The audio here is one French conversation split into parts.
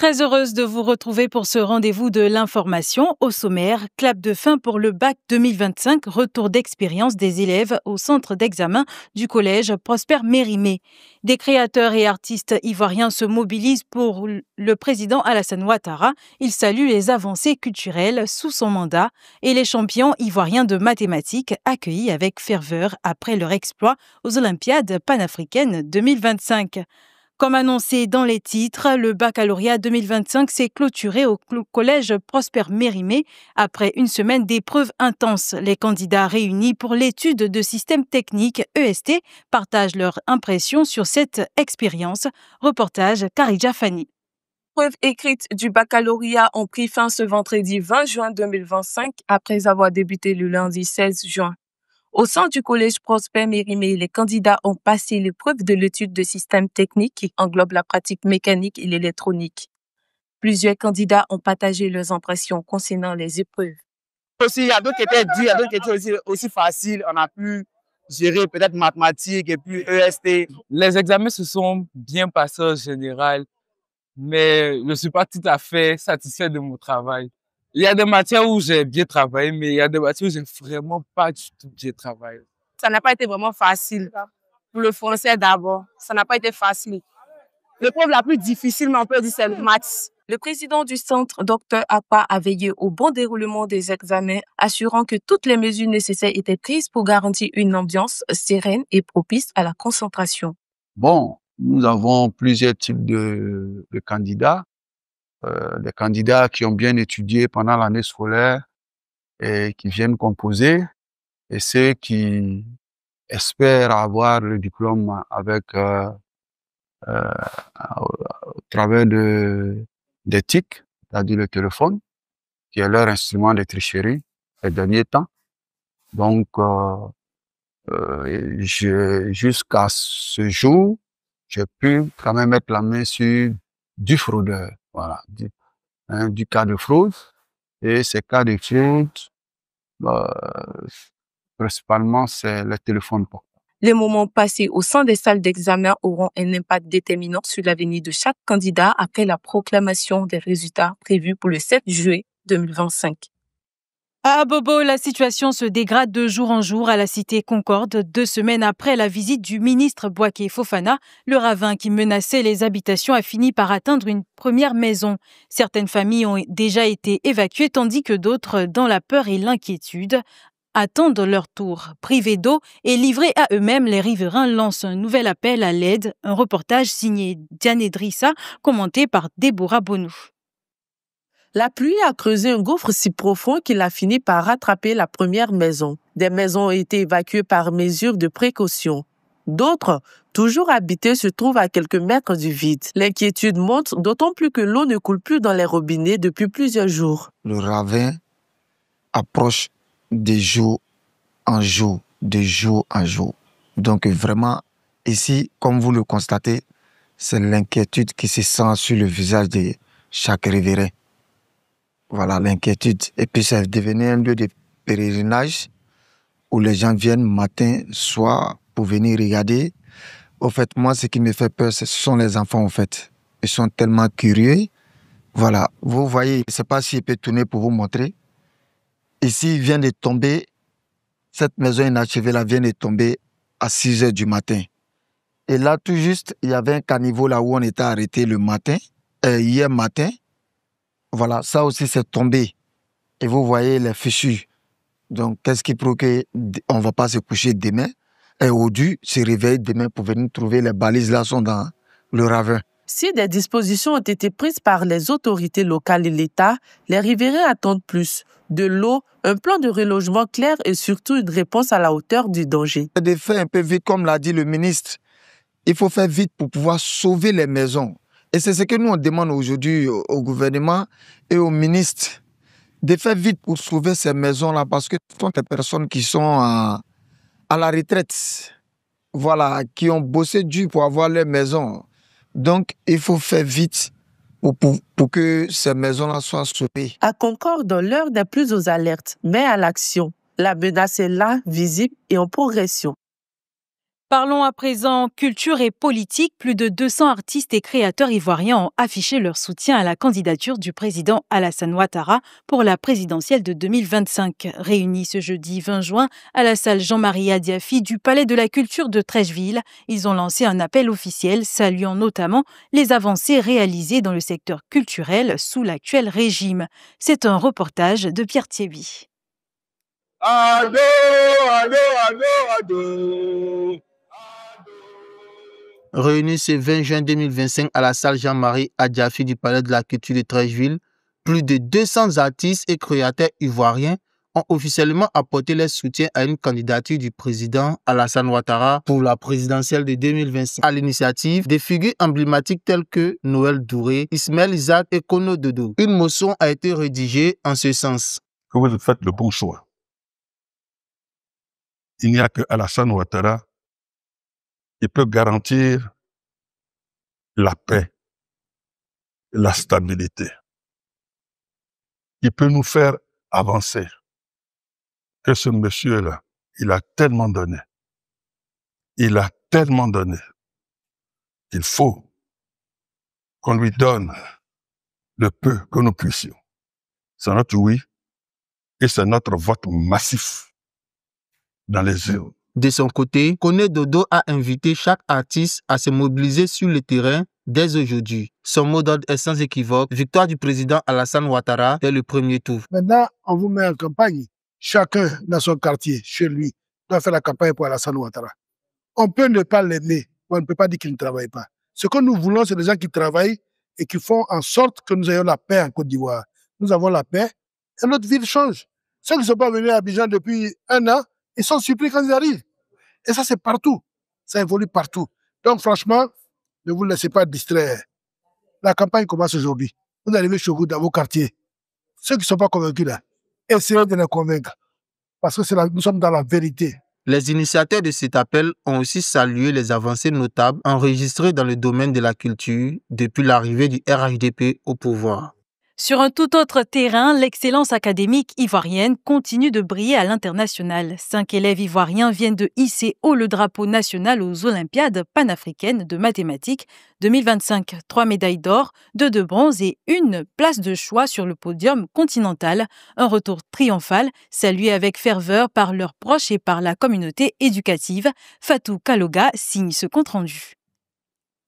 Très heureuse de vous retrouver pour ce rendez-vous de l'information. Au sommaire, clap de fin pour le bac 2025, retour d'expérience des élèves au centre d'examen du collège Prosper Mérimée. Des créateurs et artistes ivoiriens se mobilisent pour le président Alassane Ouattara. Il salue les avancées culturelles sous son mandat et les champions ivoiriens de mathématiques accueillis avec ferveur après leur exploit aux Olympiades panafricaines 2025. Comme annoncé dans les titres, le baccalauréat 2025 s'est clôturé au collège Prosper Mérimée après une semaine d'épreuves intenses. Les candidats réunis pour l'étude de système technique EST partagent leurs impressions sur cette expérience. Reportage Karidja Fani. Les épreuves écrites du baccalauréat ont pris fin ce vendredi 20 juin 2025 après avoir débuté le lundi 16 juin. Au sein du collège Prosper Mérimée, les candidats ont passé l'épreuve de l'étude de système technique qui englobe la pratique mécanique et l'électronique. Plusieurs candidats ont partagé leurs impressions concernant les épreuves. Il y a d'autres qui étaient durs, il y a d'autres qui étaient aussi faciles. On a pu gérer peut-être mathématiques et puis EST. Les examens se sont bien passés en général, mais je ne suis pas tout à fait satisfait de mon travail. Il y a des matières où j'ai bien travaillé, mais il y a des matières où j'ai vraiment pas du tout bien travaillé. Ça n'a pas été vraiment facile. Pour le français d'abord, ça n'a pas été facile. L'épreuve la plus difficile, mais on peut dire, c'est le maths. Le président du centre, Dr Akpa, a veillé au bon déroulement des examens, assurant que toutes les mesures nécessaires étaient prises pour garantir une ambiance sereine et propice à la concentration. Bon, nous avons plusieurs types de candidats. Des candidats qui ont bien étudié pendant l'année scolaire et qui viennent composer, et ceux qui espèrent avoir le diplôme avec au travers des TIC, c'est-à-dire le téléphone, qui est leur instrument de tricherie ces derniers temps. Donc, jusqu'à ce jour, j'ai pu quand même mettre la main sur du fraudeur, voilà, du cas de fraude. Et ces cas de fraude, principalement, c'est le téléphone portable. Les moments passés au sein des salles d'examen auront un impact déterminant sur l'avenir de chaque candidat après la proclamation des résultats prévus pour le 7 juillet 2025. À Bobo, la situation se dégrade de jour en jour à la cité Concorde. 2 semaines après la visite du ministre Bouaké Fofana, le ravin qui menaçait les habitations a fini par atteindre une première maison. Certaines familles ont déjà été évacuées, tandis que d'autres, dans la peur et l'inquiétude, attendent leur tour. Privés d'eau et livrés à eux-mêmes, les riverains lancent un nouvel appel à l'aide. Un reportage signé Diane Drissa, commenté par Déborah Bonou. La pluie a creusé un gouffre si profond qu'il a fini par rattraper la première maison. Des maisons ont été évacuées par mesure de précaution. D'autres, toujours habitées, se trouvent à quelques mètres du vide. L'inquiétude monte, d'autant plus que l'eau ne coule plus dans les robinets depuis plusieurs jours. Le ravin approche de jour en jour, de jour en jour. Donc vraiment, ici, comme vous le constatez, c'est l'inquiétude qui se sent sur le visage de chaque riverain. Voilà, l'inquiétude. Et puis, c'est devenu un lieu de pèlerinage où les gens viennent matin, soir, pour venir regarder. Au fait, moi, ce qui me fait peur, ce sont les enfants, en fait. Ils sont tellement curieux. Voilà, vous voyez, je ne sais pas si je peux tourner pour vous montrer. Ici, il vient de tomber, cette maison inachevée là vient de tomber à 6 heures du matin. Et là, tout juste, il y avait un caniveau là où on était arrêté le matin, hier matin. Voilà, ça aussi c'est tombé. Et vous voyez les fissures. Donc, qu'est-ce qui prouve qu'on ne va pas se coucher demain et au dû se réveiller demain pour venir trouver les balises là sont dans le ravin. Si des dispositions ont été prises par les autorités locales et l'État, les riverains attendent plus. De l'eau, un plan de relogement clair et surtout une réponse à la hauteur du danger. De faire un peu vite, comme l'a dit le ministre. Il faut faire vite pour pouvoir sauver les maisons. Et c'est ce que nous on demande aujourd'hui au gouvernement et au ministre. De faire vite pour sauver ces maisons-là parce que ce sont des personnes qui sont à la retraite. Voilà, qui ont bossé dur pour avoir leur maison. Donc, il faut faire vite pour que ces maisons-là soient sauvées. À Concorde, l'heure n'est plus aux alertes, mais à l'action. La menace est là, visible et en progression. Parlons à présent culture et politique. Plus de 200 artistes et créateurs ivoiriens ont affiché leur soutien à la candidature du président Alassane Ouattara pour la présidentielle de 2025. Réunis ce jeudi 20 juin à la salle Jean-Marie Adiafi du Palais de la Culture de Treichville, ils ont lancé un appel officiel saluant notamment les avancées réalisées dans le secteur culturel sous l'actuel régime. C'est un reportage de Pierre Thierry. Ado, ado, ado, ado. Réunis ce 20 juin 2025 à la salle Jean-Marie Adiafi du Palais de la Culture de Treichville, plus de 200 artistes et créateurs ivoiriens ont officiellement apporté leur soutien à une candidature du président Alassane Ouattara pour la présidentielle de 2025. À l'initiative des figures emblématiques telles que Noël Douré, Ismaël Isaac et Kono Dodo. Une motion a été rédigée en ce sens. Que vous faites le bon choix. Il n'y a que Alassane Ouattara qui peut garantir la paix, la stabilité, qui peut nous faire avancer. Que ce monsieur-là, il a tellement donné. Il a tellement donné. Il faut qu'on lui donne le peu que nous puissions. C'est notre oui et c'est notre vote massif dans les urnes. De son côté, Koné Dodo a invité chaque artiste à se mobiliser sur le terrain dès aujourd'hui. Son mot d'ordre est sans équivoque, victoire du président Alassane Ouattara dès le premier tour. Maintenant, on vous met en campagne. Chacun dans son quartier, chez lui, doit faire la campagne pour Alassane Ouattara. On peut ne pas l'aimer, mais on ne peut pas dire qu'il ne travaille pas. Ce que nous voulons, c'est des gens qui travaillent et qui font en sorte que nous ayons la paix en Côte d'Ivoire. Nous avons la paix et notre ville change. Ceux qui ne sont pas venus à Abidjan depuis 1 an, ils sont surpris quand ils arrivent. Et ça, c'est partout. Ça évolue partout. Donc, franchement, ne vous laissez pas distraire. La campagne commence aujourd'hui. Vous arrivez chez vous, dans vos quartiers. Ceux qui ne sont pas convaincus, là, essayez de les convaincre. Parce que nous sommes dans la vérité. Les initiateurs de cet appel ont aussi salué les avancées notables enregistrées dans le domaine de la culture depuis l'arrivée du RHDP au pouvoir. Sur un tout autre terrain, l'excellence académique ivoirienne continue de briller à l'international. 5 élèves ivoiriens viennent de hisser haut le drapeau national aux Olympiades panafricaines de mathématiques 2025. 3 médailles d'or, 2 de bronze et 1 place de choix sur le podium continental. Un retour triomphal, salué avec ferveur par leurs proches et par la communauté éducative. Fatou Kaloga signe ce compte-rendu.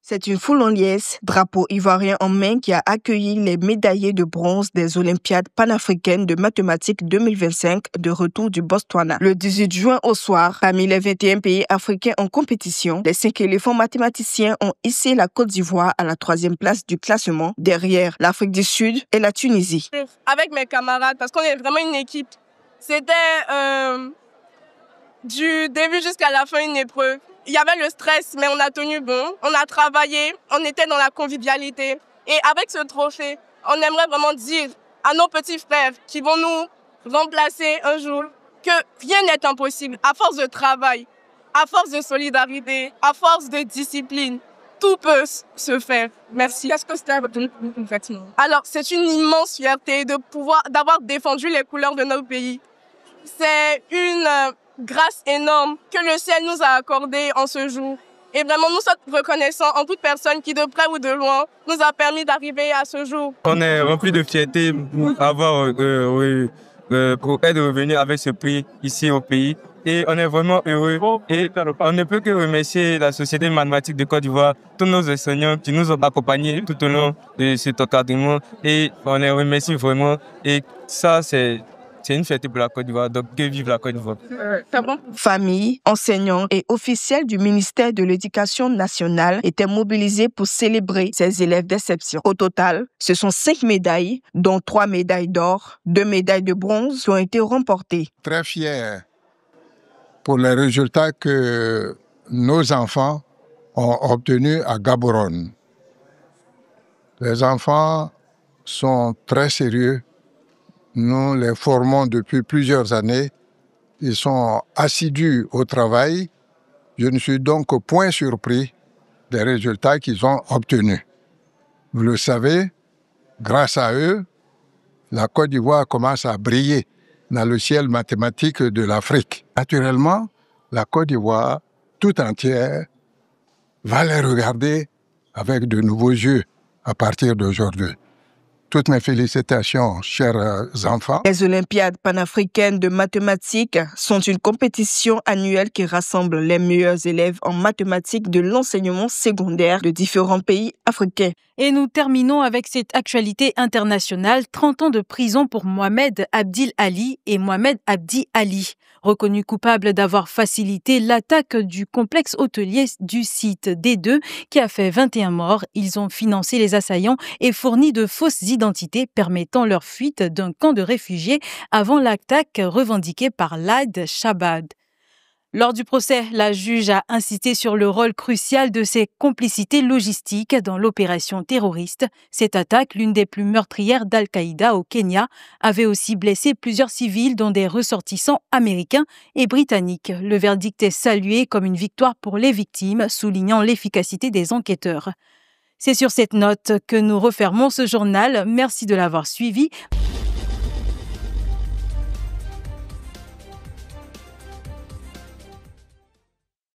C'est une foule en liesse, drapeau ivoirien en main, qui a accueilli les médaillés de bronze des Olympiades panafricaines de mathématiques 2025 de retour du Botswana. Le 18 juin au soir, parmi les 21 pays africains en compétition, les 5 éléphants mathématiciens ont hissé la Côte d'Ivoire à la 3e place du classement, derrière l'Afrique du Sud et la Tunisie. Avec mes camarades, parce qu'on est vraiment une équipe, c'était du début jusqu'à la fin une épreuve. Il y avait le stress, mais on a tenu bon, on a travaillé, on était dans la convivialité. Et avec ce trophée, on aimerait vraiment dire à nos petits frères qui vont nous remplacer un jour que rien n'est impossible. À force de travail, à force de solidarité, à force de discipline, tout peut se faire. Merci. Qu'est-ce que c'était votre effectivement? Alors, c'est une immense fierté d'avoir défendu les couleurs de notre pays. C'est une grâce énorme que le ciel nous a accordée en ce jour. Et vraiment, nous sommes reconnaissants en toute personne qui, de près ou de loin, nous a permis d'arriver à ce jour. On est rempli de fierté pour être revenu avec ce prix ici au pays. Et on est vraiment heureux. Et on ne peut que remercier la Société mathématique de Côte d'Ivoire, tous nos enseignants qui nous ont accompagnés tout au long de cet encadrement. Et on les remercie vraiment. Et ça, c'est une fierté pour la Côte d'Ivoire, donc que vive la Côte d'Ivoire. Familles, enseignants et officiels du ministère de l'Éducation nationale étaient mobilisés pour célébrer ces élèves d'exception. Au total, ce sont 5 médailles, dont 3 médailles d'or, 2 médailles de bronze qui ont été remportées. Très fier pour les résultats que nos enfants ont obtenus à Gaborone. Les enfants sont très sérieux. Nous les formons depuis plusieurs années. Ils sont assidus au travail. Je ne suis donc point surpris des résultats qu'ils ont obtenus. Vous le savez, grâce à eux, la Côte d'Ivoire commence à briller dans le ciel mathématique de l'Afrique. Naturellement, la Côte d'Ivoire tout entière va les regarder avec de nouveaux yeux à partir d'aujourd'hui. Toutes mes félicitations, chers enfants. Les Olympiades panafricaines de mathématiques sont une compétition annuelle qui rassemble les meilleurs élèves en mathématiques de l'enseignement secondaire de différents pays africains. Et nous terminons avec cette actualité internationale. 30 ans de prison pour Mohamed Abdil Ali et Mohamed Abdi Ali. Reconnus coupables d'avoir facilité l'attaque du complexe hôtelier du site D2 qui a fait 21 morts, ils ont financé les assaillants et fourni de fausses identités permettant leur fuite d'un camp de réfugiés avant l'attaque revendiquée par l'Aid Shabab. Lors du procès, la juge a insisté sur le rôle crucial de ces complicités logistiques dans l'opération terroriste. Cette attaque, l'une des plus meurtrières d'Al-Qaïda au Kenya, avait aussi blessé plusieurs civils, dont des ressortissants américains et britanniques. Le verdict est salué comme une victoire pour les victimes, soulignant l'efficacité des enquêteurs. C'est sur cette note que nous refermons ce journal. Merci de l'avoir suivi.